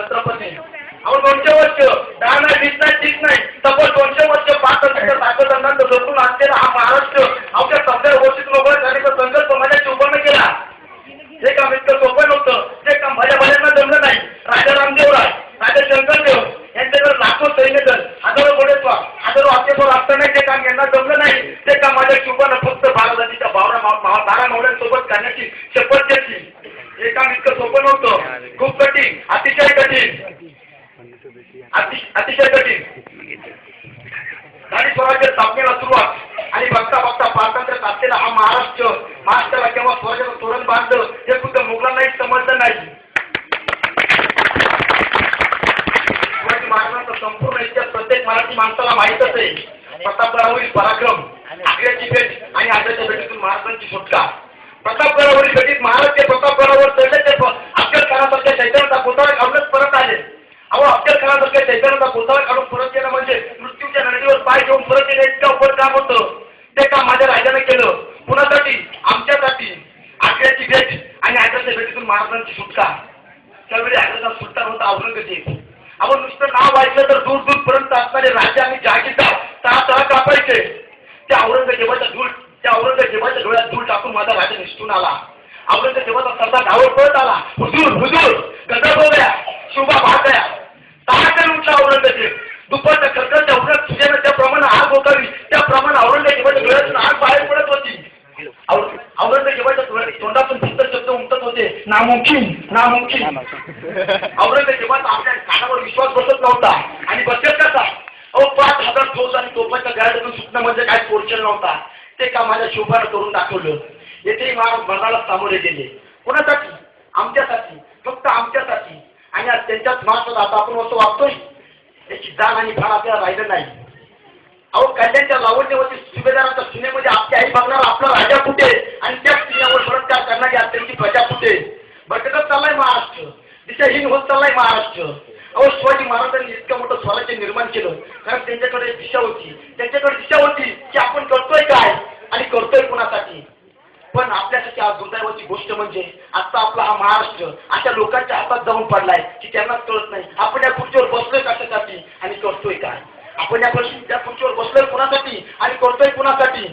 छत्रपती अहो 200 वर्ष दहा नाही 20 नाही 30 नाही तब्बल 200 वर्ष पाच ताकदंडांत झोपून असलेला हा महाराष्ट्र अवघ्या 70 वर्षात लोकांना करण्याचा संकल्प माझ्याशी उभं केला. हे काम इतकं सोपं नव्हतं. ते काम भल्या भल्यांना जमलं नाही. राजा रामदेवराय राजा शंकरदेव यांच्याकडे लाखो सैन्यदल हजारो घोडेस्वार हजारो अत्याचार असताना ते काम यांना जमलं नाही. ते काम माझ्या शिवबानं फक्त बाराजातीच्या 12 मावळ्यांसोबत करण्याची शपथ घेतली. हे काम इतकं सोपं नव्हतं. खूप कठीण अतिशय कठीण अतिशय कठीण. आणि स्वराज्य स्थापनेला सुरुवात आणि बघता बघता स्वातंत्र्य असलेला हा महाराष्ट्राला केव्हा स्वराज्याचं तोरण बांधलं हे सुद्धा मुघलांनाही समजलं नाही. शिवाजी महाराजांचा संपूर्ण इतिहास प्रत्येक मराठी माणसाला माहीतच आहे. प्रतापगडावरील पराक्रम आग्र्याची भेट आणि आग्र्याच्या भेटीतून महाराजांची सुटका. प्रतापगडावरील भेटीत महाराज ते प्रतापगडावर चढले ते अफजल खानासारख्या चैतन्याचा पुतळा काढूनच परत आले. अहो अफजल खानासारख्या चैतन्याचा पुतळा काढून परत येणं म्हणजे मृत्यूच्या नदीवर पाय घेऊन परत येणं इतकं अवघड काम होतं. ते काम माझ्या राजाने केलं. कुणासाठी? आमच्यासाठी. आग्र्याची भेट आणि आग्र्याच्या भेटीतून महाराजांची सुटका. त्यावेळी आग्र्याचा सुलतान होता औरंगजेब. आपण नुसतं नाव ऐकलं तर दूर दूरपर्यंत असणारे राजा आणि जहागीरदार तळा कापायचे. त्या औरंगजेबाच्या डोळ्यात धूळ टाकून माझा राजा निसटून आला. औरंगजेबाचा सरदार धावत पळत आला. हुजूर हुजूर गदर हो गया, शुभा भाग गया. ताकद उठला औरंगजेब. दुपारच्या खडखडच्या उन्हात सुजेनं त्याप्रमाणे आग होतावी त्याप्रमाणे औरंगजेबाच्या डोळ्यातून आग बाहेर पडत होती. औरंगजेबाच्या तोंडातून फक्त शब्द उमटत होते, नामुमकिन नामुमकिन. औरंगजेबाचा आपल्या कानावर विश्वास बसत नव्हता. आणि बसेल कसा? अहो 5000 फौज आणि तोफांच्या गाड्यातून सुटणं म्हणजे काय पोर्चल नव्हता. ते काम माझ्या शिवबानं करून दाखवलं. येथेही महाराज मरणाला सामोरे गेले. कोणासाठी? आमच्यासाठी. फक्त आमच्यासाठी. आणि आज त्यांच्याच महाराष्ट्रात आता आपण असं वागतोय याची जाण आणि भान आपल्याला राहिलं नाही. अहो कल्याणच्या लावण्यवरती सुभेदारांच्या सुनेमध्ये आपली आई बघणार आपला राजा कुठे आणि त्याच सिनेवर बलात्कार करणारी त्यांची प्रजा कुठे? भटकत चाललाय महाराष्ट्र. दिशाहीन होत चाललाय महाराष्ट्र. अहो शिवाजी महाराजांनी इतकं मोठं स्वराज्य निर्माण केलं कारण त्यांच्याकडे दिशा होती की आपण करतोय काय आणि करतोय कुणासाठी. पण आपल्यासाठी आज दुर्दैवाची गोष्ट म्हणजे आता आपला हा महाराष्ट्र अशा लोकांच्या हातात जाऊन पडलाय की त्यांनाच कळत नाही आपण या खुर्चीवर बसलोय कशासाठी आणि करतोय काय. आपण या खुर्चीवर बसलोय कुणासाठी आणि करतोय कुणासाठी.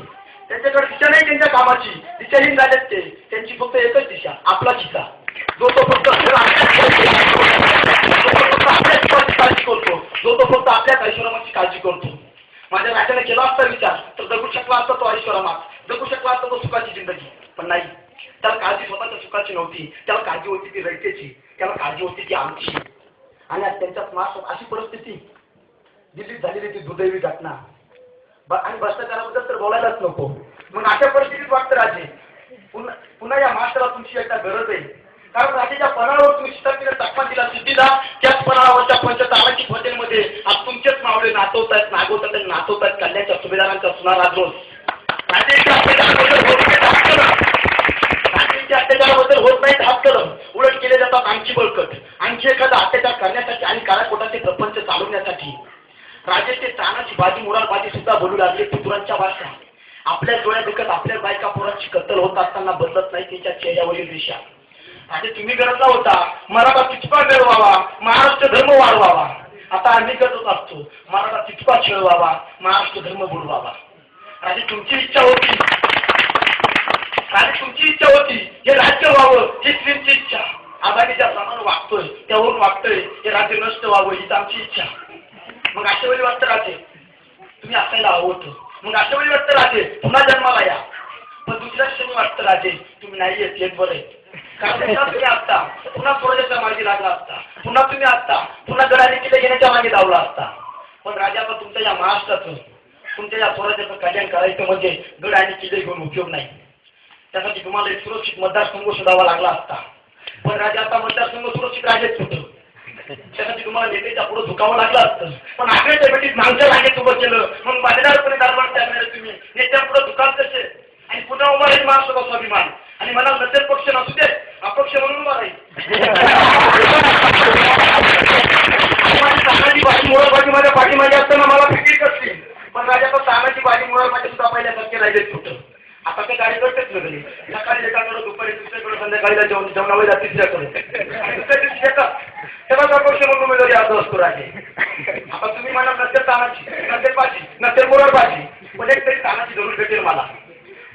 त्यांच्याकडे दिशा नाही त्यांच्या कामाची. दिशाहीन झालेत ते. त्यांची फक्त एकच दिशा आपला खिसा. जो तो फक्त आपल्या जीवाची काळजी करतो. जो तो फक्त आपल्याच ऐश्वर्याची काळजी करतो. माझ्या राजाने केला असता विचार तर जगू शकला असता तो ऐश्वर्यात. जगू शकला असता तो सुखाची जिंदगी. पण नाही. त्याला काळजी स्वतःच्या सुखाची नव्हती. त्याला काळजी होती ती रयतेची. त्याला काळजी होती ती आमची. आणि आज त्यांच्यात महाराष्ट्रात अशी परिस्थिती दिल्लीत झालेली ती दुर्दैवी घटना आणि भ्रष्टाचाराबद्दल तर बोलायलाच नको. मग अशा परिस्थितीत वाटतं राजे पुन्हा या महाराष्ट्राला तुमची एकदा गरज आहे. कारण राजेच्या पणावर तुम्ही शिस्तीने टप्पा दिला सिद्धीला त्याच पणावरच्या पंचतारांची फतेमध्ये आज तुमचेच मावळे नाचवतात कल्याणच्या सुभेदारांच्या सुना राजरोज. राजेच्या अत्याचाराबद्दल होत नाहीत हातकलम. उलट केले जातात आणखी बळकट. आणखी एखादा अत्याचार करण्यासाठी आणि काळाकोटाचे प्रपंच चालवण्यासाठी. राजेचे तानाची बाजी मुरारबाजी सुद्धा बोलू लागले पुत्रांच्या भाषा. आपल्या डोळ्या दुखत आपल्या बायका पोरांची कत्तल होत असताना बदलत नाही त्यांच्या चेहऱ्यावरील रेषा. आणि तुम्ही गरजला होता मराठा तिचपा मिळवावा महाराष्ट्र धर्म वाढवावा. आता आम्ही करत असतो मराठा तिचपा खेळवावा महाराष्ट्र धर्म बुडवावा. राजे तुमची इच्छा होती हे राज्य व्हावं ही स्त्रींची इच्छा. आघाडी ज्या प्रमाणे वागतोय त्यावरून वागतोय हे राज्य नष्ट व्हावं हीच आमची इच्छा. मग अशा वेळी वाटतं राजे तुम्ही असायला हवं होतं. मग अशा वेळी वाटतं राजे पुन्हा जन्माला या. पण दुसऱ्या क्षणी वाटतं राजे तुम्ही नाही येत हेच बरं आहे. कारण तुम्ही असता पुन्हा स्वराज्याच्या मागे लागला असता. पुन्हा तुम्ही असता पुन्हा गडाने किल्ले घेण्याच्या मागे धावला असता. पण राजा आता तुमच्या या महाराष्ट्राचं तुमच्या या स्वराज्याचं कल्याण करायचं म्हणजे गड आणि किल्ले घेऊन उपयोग नाही. त्यासाठी तुम्हाला एक सुरक्षित मतदारसंघ शोधावा लागला असता. पण राजा आता मतदारसंघ सुरक्षित राजेच होतं. त्यासाठी तुम्हाला नेत्याच्या पुढे झुकावं लागलं असतं. पण आग्र्याच्या भेटीत मागच्या रांगेत उभं केलं. मग बांधणारपणे दरबार करणारे तुम्ही नेत्या पुढे झुकाल कसे आणि पुन्हा उभा राहील महाराष्ट्राचा स्वाभिमान. आणि मला नसेल पक्ष नसू दे अपक्ष म्हणून उभा राहील. तानाची बाजी मुळाबाजी माझ्या पाठीमागे असताना मला फिकीर कसली. पण राजाचा तानाची बाजी मुळाबाजी सुद्धा पहिल्यासारखे राहिलेच कुठं. आता ते कार्यकर्तेच नगरी सकाळी एकाकडे दुपारी दुसऱ्याकडे संध्याकाळीला जेवणावेळेला तिसऱ्याकडे दुसऱ्या दिवशी येतात. तेव्हा आपण वर्ष म्हणून उमेदवारी अर्ज असतो राजे. आता तुम्ही म्हणा नसेल तानाची, नसेल पाची, नसेल मुरारबाजी, पण एक तरी तानाची जरूर भेटेल मला.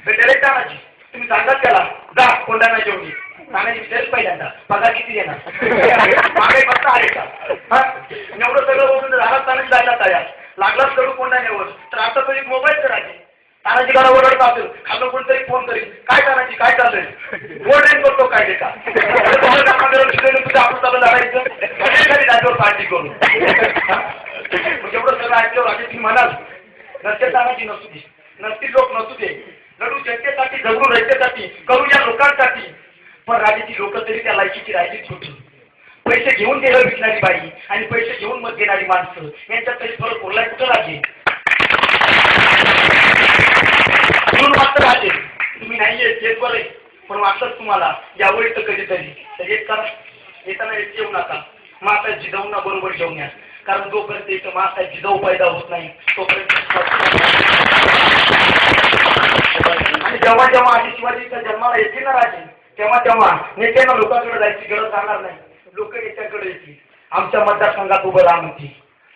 भेटेल एक तानाची. तुम्ही सांगाल त्याला जा कोंडाणा जेवण ये. तानाची विचारेल पहिल्यांदा पगार किती देणार, मागे बसता आहे का. हा एवढं सगळं बघून झाला तानाची जायला तयार. लागलाच करू कोंडाण्यावर तर आता तो एक मोबाईल तर आहे. तानाजी गाडा ओरडत असेल, खाल्लं कोणतरी फोन करेल, काय तानाजी काय चाललंय, ओरडेन करतो काय ते का तुझं आपण चालू लढायचं खाली जागेवर पार्टी करू. एवढं सगळं ऐकल्यावर राजे तुम्ही म्हणाल नसते तानाजी नसू दे, नसतील लोक नसू दे, लढू जनतेसाठी, जगू रयतेसाठी, करू या लोकांसाठी. पण राजेची लोक तरी त्या लायकीची राहिलीच होती. पैसे घेऊन गेलं विकणारी बाई आणि पैसे घेऊन मत घेणारी माणसं यांच्यात तरी फरक उरलाय कुठं राजे. म्हणून वाटतं राजे तुम्ही नाहीये तेच बरं, पण वाटतच तुम्हाला यावेळी तर कधीतरी तर एक करा, येताना एक येऊ नका, माता जिजाऊंना बरोबर घेऊन या. कारण जोपर्यंत इथं माता जिजाऊ पैदा होत नाही तोपर्यंत. आणि जेव्हा जेव्हा आधी शिवाजीच्या जन्माला येतील ना राजे, तेव्हा तेव्हा नेत्यांना लोकांकडे जायची गरज राहणार नाही. लोक नेत्यांकडे येतील, आमच्या मतदारसंघात उभं राहा म्हणतील.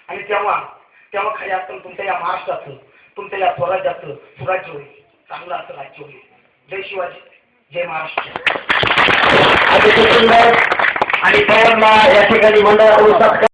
आणि तेव्हा तेव्हा खरी असतं तुमच्या या महाराष्ट्राचं, तुमच्या या स्वराज्याचं सुराज्य होईल, चांगलं असं राज्य होईल. जय शिवाजी, जय महाराष्ट्र. आणि पवनला या ठिकाणी मंडळाकडून